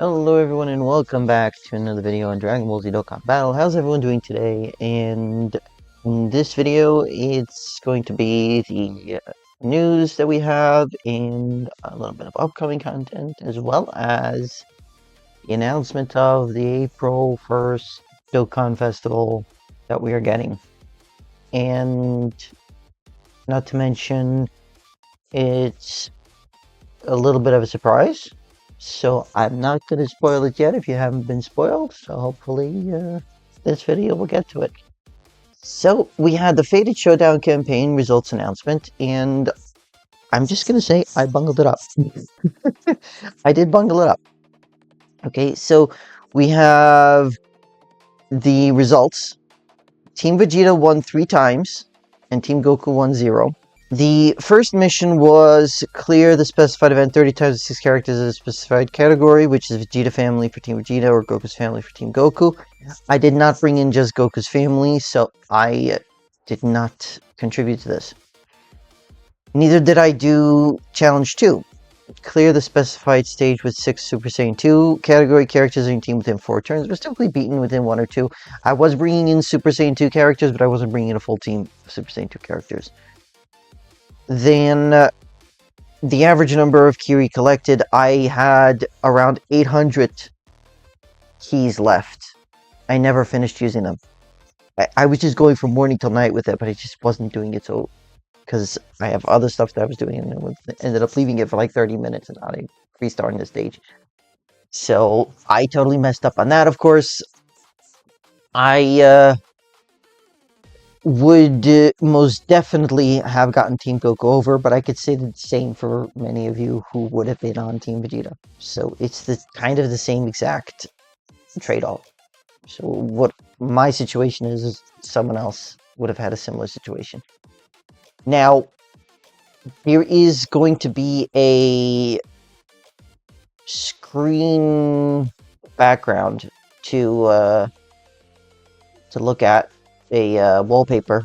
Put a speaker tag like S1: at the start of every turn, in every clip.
S1: Hello everyone and welcome back to another video on Dragon Ball Z Dokkan Battle. How's everyone doing today? And in this video, it's going to be the news that we have and a little bit of upcoming content, as well as the announcement of the April 1st Dokkan Festival that we are getting. And not to mention, it's a little bit of a surprise. So I'm not going to spoil it yet if you haven't been spoiled. So hopefully this video will get to it. So we had the Fated Showdown campaign results announcement, and I'm just going to say I bungled it up. I did bungle it up. Okay, so we have the results. Team Vegeta won 3 times, and Team Goku won 0. The first mission was clear the specified event 30 times with 6 characters in a specified category, which is Vegeta family for Team Vegeta or Goku's family for Team Goku. I did not bring in just Goku's family, so I did not contribute to this. Neither did I do Challenge 2. Clear the specified stage with 6 Super Saiyan 2 category characters in your team within 4 turns. Was typically beaten within 1 or 2. I was bringing in Super Saiyan 2 characters, but I wasn't bringing in a full team of Super Saiyan 2 characters. Then the average number of Kiri collected, I had around 800 keys left. I never finished using them. I was just going from morning till night with it, but I just wasn't doing it so because I have other stuff that I was doing, and I ended up leaving it for like 30 minutes and not restarting the stage. So I totally messed up on that, of course. I would most definitely have gotten Team Goku over, but I could say the same for many of you who would have been on Team Vegeta. So it's kind of the same exact trade-off. So what my situation is someone else would have had a similar situation. Now, there is going to be a screen background to look at. A wallpaper,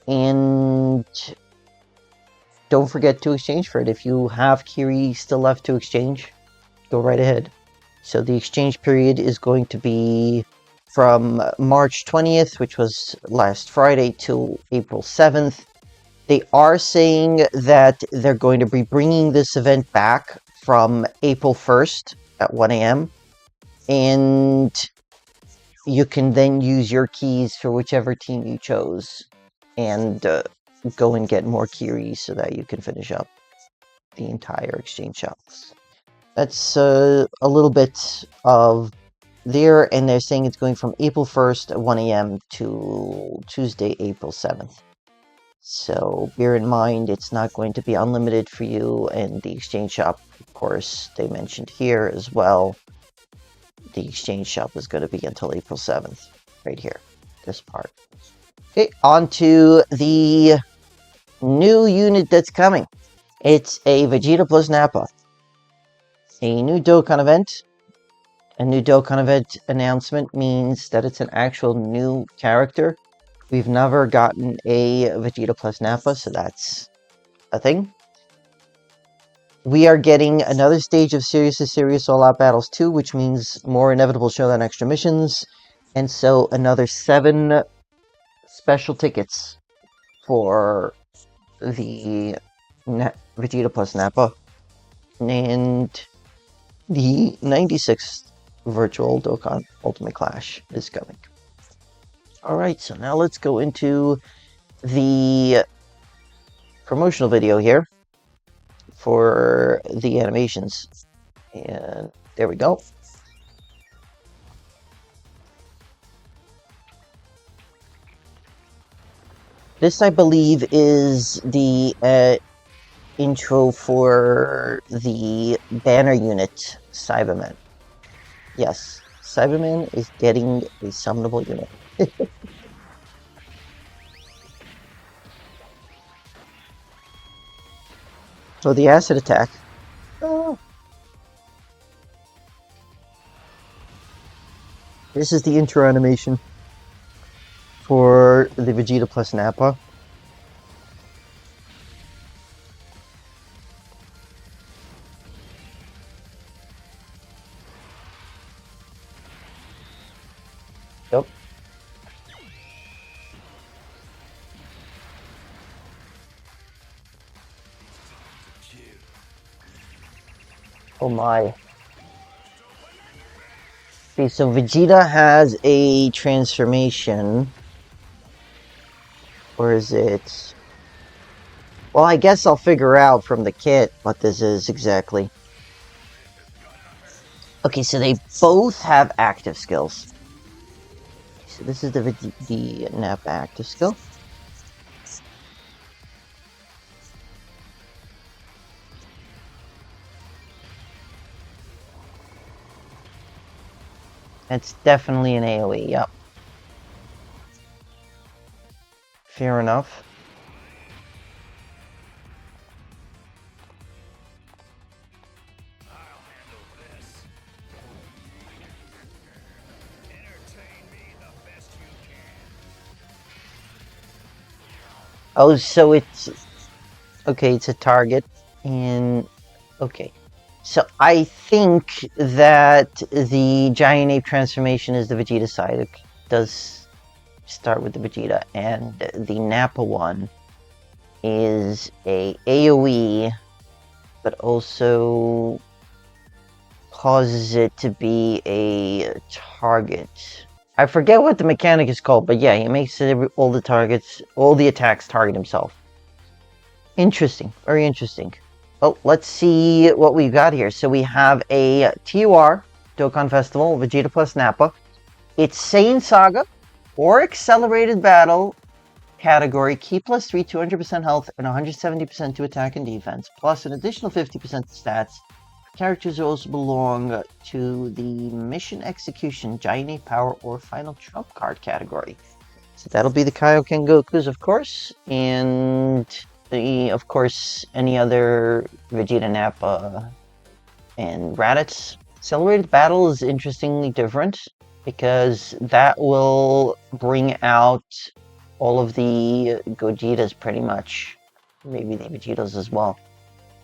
S1: and don't forget to exchange for it. If you have Kiri still left to exchange, go right ahead. So the exchange period is going to be from March 20th, which was last Friday, to April 7th. They are saying that they're going to be bringing this event back from April 1st at 1 a.m. and you can then use your keys for whichever team you chose and go and get more Kiri so that you can finish up the entire exchange shops. That's a little bit of there, and they're saying it's going from April 1st at 1 a.m. to Tuesday, April 7th. So bear in mind, it's not going to be unlimited for you, and the exchange shop, of course, they mentioned here as well. The exchange shop is going to be until April 7th, right here, this part. Okay, on to the new unit that's coming. It's a Vegeta plus Nappa. A new Dokkan event. A new Dokkan event announcement means that it's an actual new character. We've never gotten a Vegeta plus Nappa, so that's a thing. We are getting another stage of Serious to Serious All Out Battles 2, which means more Inevitable Showdown extra missions, and so another 7 special tickets for the Vegeta plus Nappa, and the 96th Virtual Dokkan Ultimate Clash is coming. Alright, so now let's go into the promotional video here for the animations, and there we go. This, I believe, is the intro for the banner unit, Cyberman. Yes, Cyberman is getting a summonable unit. So the acid attack. Oh. This is the intro animation for the Vegeta plus Nappa. Oh my. Okay, so Vegeta has a transformation. Or is it... Well, I guess I'll figure out from the kit what this is exactly. Okay, so they both have active skills. So this is the Nappa active skill. It's definitely an AoE, yep. Fair enough. Oh, so it's... Okay, it's a target. And... Okay. So I think that the Giant Ape transformation is the Vegeta side. It does start with the Vegeta. And the Nappa one is a AoE, but also causes it to be a target. I forget what the mechanic is called, but yeah, he makes all the attacks target himself. Interesting, very interesting. Well, let's see what we've got here. So we have a TUR, Dokkan Festival, VEGETA+Nappa. It's Saiyan Saga, or Accelerated Battle category, Key +3, 200% health, and 170% to attack and defense, plus an additional 50% stats. Characters also belong to the Mission Execution, Giant Ape Power, or Final Trump card category. So that'll be the Kaioken Gokus, of course, and of course, any other Vegeta, Nappa, and Raditz. Accelerated Battle is interestingly different, because that will bring out all of the Gogetas, pretty much. Maybe the Vegetas as well.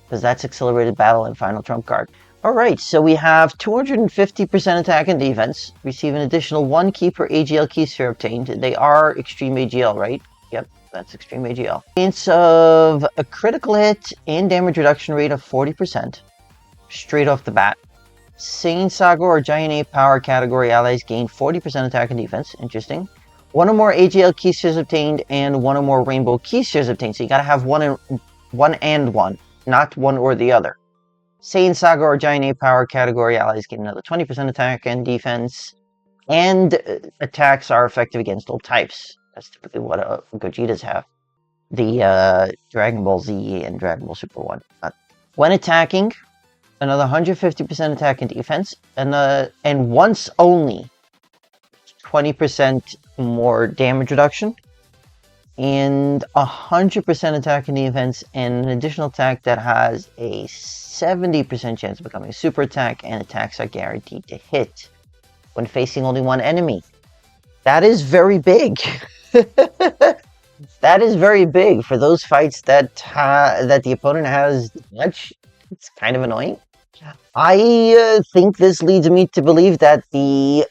S1: Because that's Accelerated Battle and Final Trump card. Alright, so we have 250% attack and defense. Receive an additional 1 key per AGL key sphere obtained. They are Extreme AGL, right? Yep, that's Extreme AGL. Chance of a critical hit and damage reduction rate of 40%. Straight off the bat. Saiyan Saga or Giant Ape Power category allies gain 40% attack and defense. Interesting. 1 or more AGL key spheres obtained and 1 or more Rainbow key spheres obtained. So you gotta have one and one. Not one or the other. Saiyan Saga or Giant Ape Power category allies get another 20% attack and defense, and attacks are effective against all types. That's typically what Gogetas have. The Dragon Ball Z and Dragon Ball Super 1. When attacking, another 150% attack and defense, and once only 20% more damage reduction, and 100% attack and defense, and an additional attack that has a 70% chance of becoming a super attack, and attacks are guaranteed to hit when facing only one enemy. That is very big. That is very big for those fights that the opponent has much. It's kind of annoying. I think this leads me to believe that the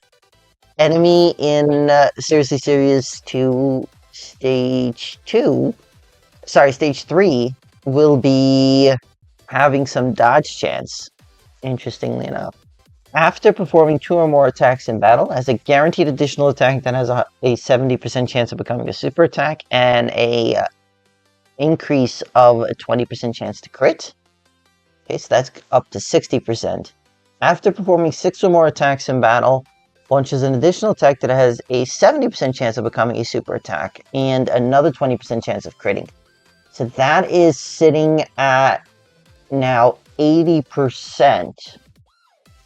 S1: enemy in Seriously Serious 2 Stage 3 will be having some dodge chance, interestingly enough. After performing 2 or more attacks in battle, has a guaranteed additional attack that has a 70% chance of becoming a super attack, and a increase of a 20% chance to crit. Okay, so that's up to 60%. After performing 6 or more attacks in battle, launches an additional attack that has a 70% chance of becoming a super attack, and another 20% chance of critting. So that is sitting at now 80%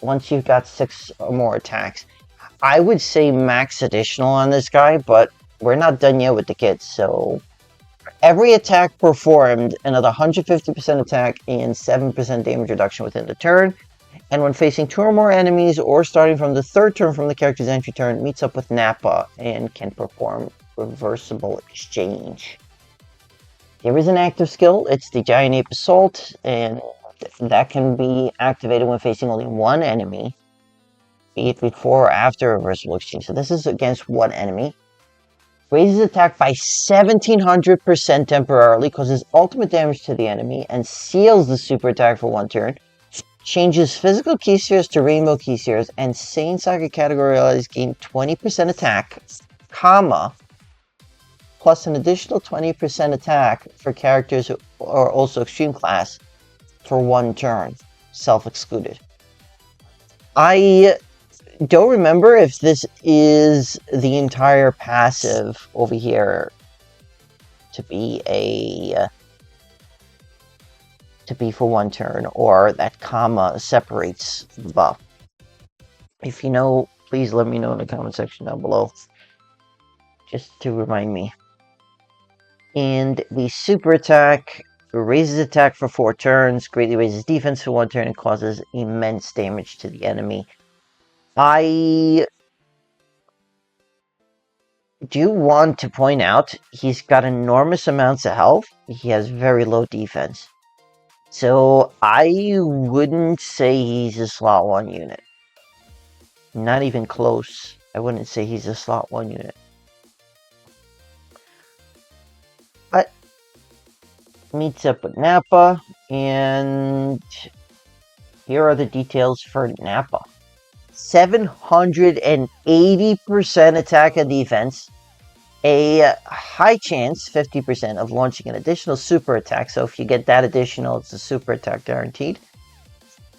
S1: once you've got 6 or more attacks. I would say max additional on this guy, but we're not done yet with the kits, so for every attack performed, another 150% attack and 7% damage reduction within the turn. And when facing 2 or more enemies, or starting from the 3rd turn from the character's entry turn, meets up with Nappa and can perform reversible exchange. There is an active skill. It's the Giant Ape Assault, and that can be activated when facing only one enemy, be it before or after reversible exchange. So this is against one enemy. Raises attack by 1700% temporarily, causes ultimate damage to the enemy, and seals the super attack for 1 turn. Changes physical key series to rainbow key series, and Saiyan Saga category allies gain 20% attack, comma, plus an additional 20% attack for characters who are also extreme class for 1 turn, self-excluded. I don't remember if this is the entire passive over here to be for 1 turn, or that comma separates the buff. If you know, please let me know in the comment section down below, just to remind me. And the super attack raises attack for 4 turns, greatly raises defense for 1 turn, and causes immense damage to the enemy. I do want to point out he's got enormous amounts of health. He has very low defense. So I wouldn't say he's a slot 1 unit. Not even close. I wouldn't say he's a slot 1 unit. But meets up with Nappa, and here are the details for Nappa. 780% attack and defense, a high chance, 50%, of launching an additional super attack. So if you get that additional, it's a super attack guaranteed.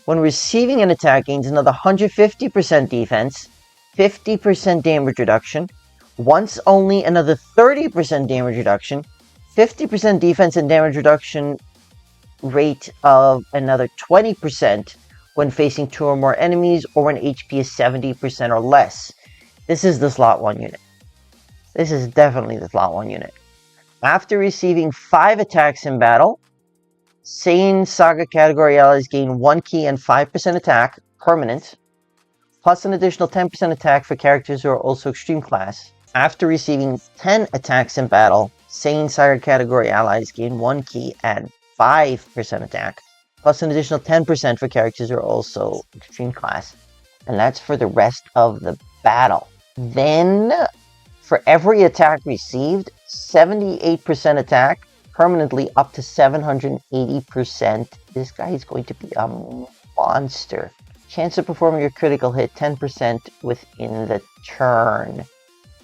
S1: When receiving an attack, gains another 150% defense, 50% damage reduction, once only another 30% damage reduction, 50% defense and damage reduction rate of another 20% when facing 2 or more enemies, or when HP is 70% or less. This is the slot 1 unit. This is definitely the slot 1 unit. After receiving 5 attacks in battle, Saiyan Saga category allies gain 1 key and 5% attack, permanent, plus an additional 10% attack for characters who are also extreme class. After receiving 10 attacks in battle, Saiyan Saga category allies gain 1 key and 5% attack, plus an additional 10% for characters who are also extreme class. And that's for the rest of the battle. Then, for every attack received, 78% attack, permanently up to 780%. This guy is going to be a monster. Chance of performing your critical hit, 10% within the turn.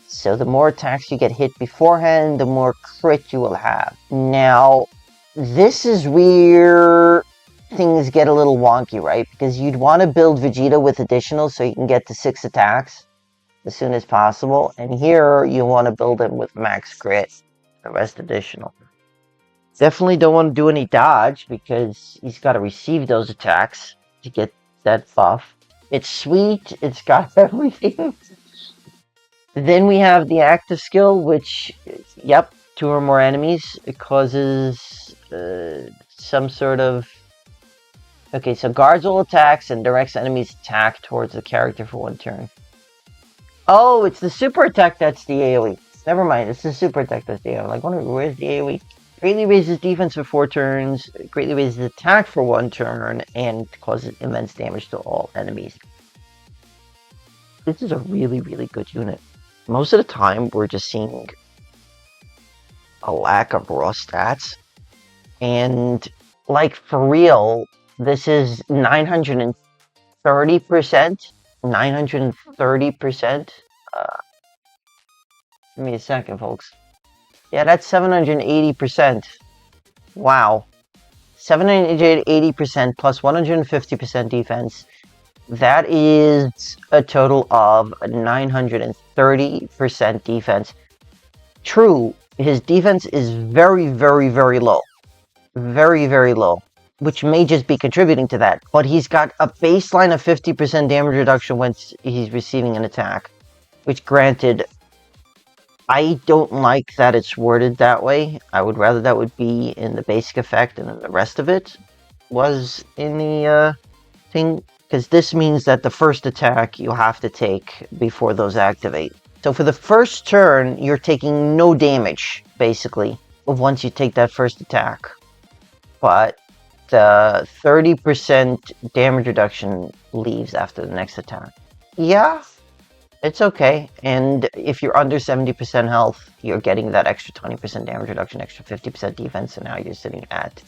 S1: So the more attacks you get hit beforehand, the more crit you will have. Now, this is where things get a little wonky, right? Because you'd want to build Vegeta with additional so you can get to 6 attacks as soon as possible. And here, you want to build him with max crit, the rest additional. Definitely don't want to do any dodge, because he's got to receive those attacks to get that buff. It's sweet, it's got everything. Then we have the active skill, which, yep, 2 or more enemies. It causes some sort of... Okay, so guards all attacks and directs enemies' attack towards the character for 1 turn. Oh, it's the super attack that's the AoE. Never mind, it's the super attack that's the AoE. Like, where's the AoE? Greatly raises defense for 4 turns, greatly raises attack for 1 turn, and causes immense damage to all enemies. This is a really, really good unit. Most of the time, we're just seeing a lack of raw stats. And, like, for real, this is 930%. 930%. Give me a second, folks. Yeah, that's 780%. Wow. 780% plus 150% defense. That is a total of 930% defense. True, his defense is very, very, very low. Very, very low. Which may just be contributing to that. But he's got a baseline of 50% damage reduction when he's receiving an attack. Which, granted, I don't like that it's worded that way. I would rather that would be in the basic effect, and then the rest of it was in the thing. Because this means that the first attack you have to take before those activate. So for the first turn, you're taking no damage, basically, once you take that first attack. But the 30% damage reduction leaves after the next attack. Yeah, it's okay. And if you're under 70% health, you're getting that extra 20% damage reduction, extra 50% defense, and now you're sitting at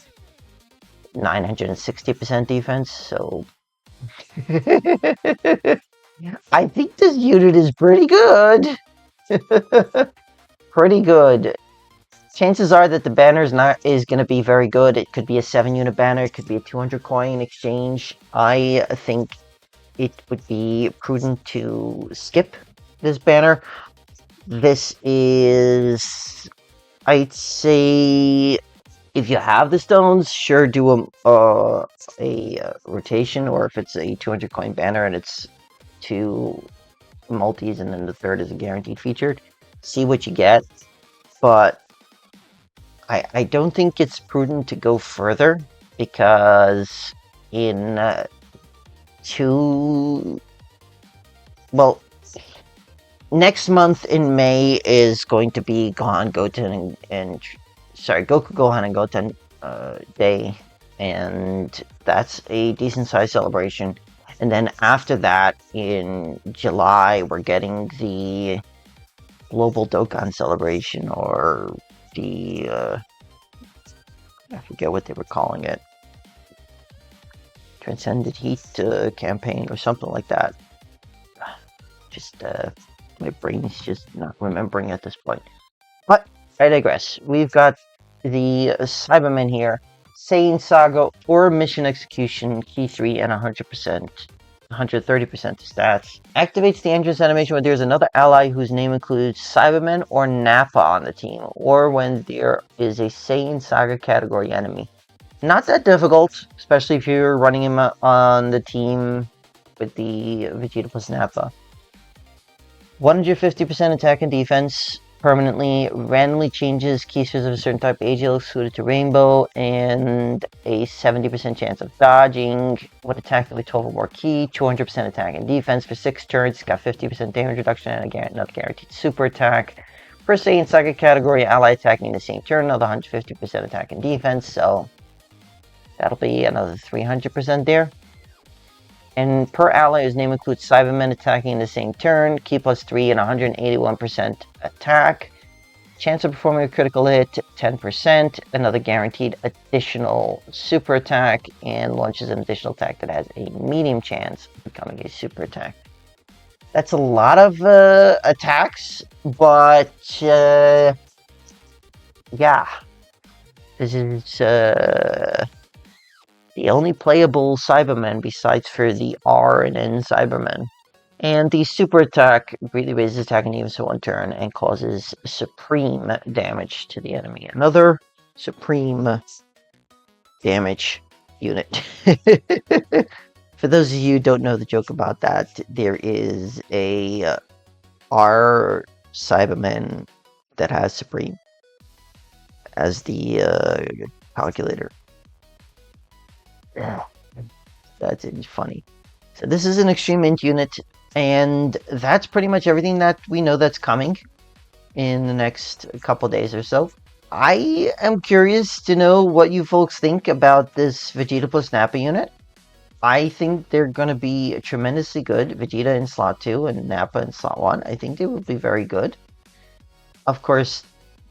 S1: 960% defense, so... I think this unit is pretty good. Pretty good. Chances are that the banner is going to be very good. It could be a 7-unit banner. It could be a 200 coin exchange. I think it would be prudent to skip this banner. This is, I'd say, if you have the stones, sure, do a rotation, or if it's a 200 coin banner and it's 2 multis and then the third is a guaranteed featured, see what you get. But I don't think it's prudent to go further, because in next month in May is going to be Gohan, Goten, Goku, Gohan, and Goten Day, and that's a decent sized celebration. And then after that, in July, we're getting the Global Dokkan celebration, or the I forget what they were calling it, Transcended Heat campaign or something like that. Just my brain's just not remembering at this point. But I digress. We've got the Cybermen here. Saiyan Saga or Mission Execution, Key 3 and 100%. 130% stats. Activates the entrance animation when there's another ally whose name includes Cybermen or Nappa on the team, or when there is a Saiyan Saga category enemy. Not that difficult, especially if you're running him on the team with the Vegeta plus Nappa. 150% attack and defense. Permanently, randomly changes key spheres of a certain type, AGL suited to Rainbow, and a 70% chance of dodging. When attacked with a 12 or more key, 200% attack and defense for 6 turns. It's got 50% damage reduction and another guaranteed super attack. For Saiyan Saga category, ally attacking the same turn, another 150% attack and defense, so that'll be another 300% there. And per ally, whose name includes Cybermen attacking in the same turn, key plus 3 and 181% attack. Chance of performing a critical hit, 10%. Another guaranteed additional super attack, and launches an additional attack that has a medium chance of becoming a super attack. That's a lot of attacks, but yeah. This is the only playable Cybermen besides for the R and N Cybermen. And the super attack really raises attack and defense for 1 turn and causes supreme damage to the enemy. Another supreme damage unit. For those of you who don't know the joke about that, there is a R Cyberman that has supreme as the calculator. That's funny. So this is an Extreme Int unit, and that's pretty much everything that we know that's coming in the next couple days or so. I am curious to know what you folks think about this Vegeta plus Nappa unit. I think they're going to be tremendously good. Vegeta in slot 2 and Nappa in slot 1. I think they will be very good. Of course,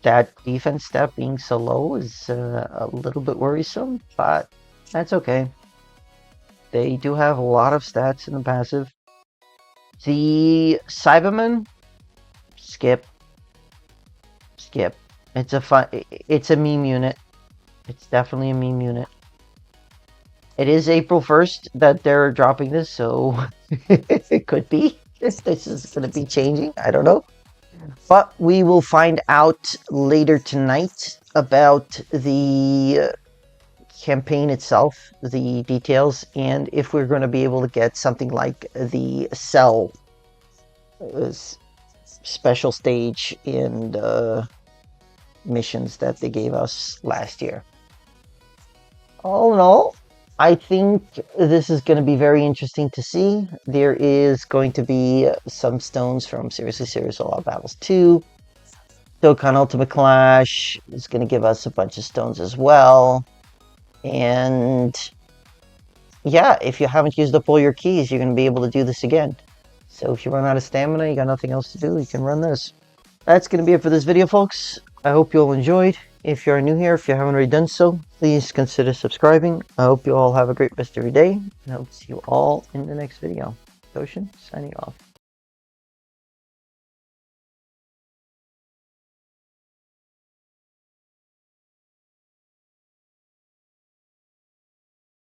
S1: that defense step being so low is a little bit worrisome, but that's okay. They do have a lot of stats in the passive. The Cyberman, skip. It's a meme unit. It's definitely a meme unit. It is April 1st that they're dropping this, so it could be. This is going to be changing. I don't know. But we will find out later tonight about the campaign itself, the details, and if we're going to be able to get something like the Cell special stage and missions that they gave us last year. All in all, I think this is going to be very interesting to see. There is going to be some stones from Seriously Serious All Out Battles 2. Dokkan Ultimate Clash is going to give us a bunch of stones as well. And yeah, if you haven't used up all your keys, you're going to be able to do this again. So if you run out of stamina, you got nothing else to do, you can run this. That's going to be it for this video, folks. I hope you all enjoyed. If you are new here, if you haven't already done so, please consider subscribing. I hope you all have a great rest of your day, and I hope to see you all in the next video. Toshin, signing off.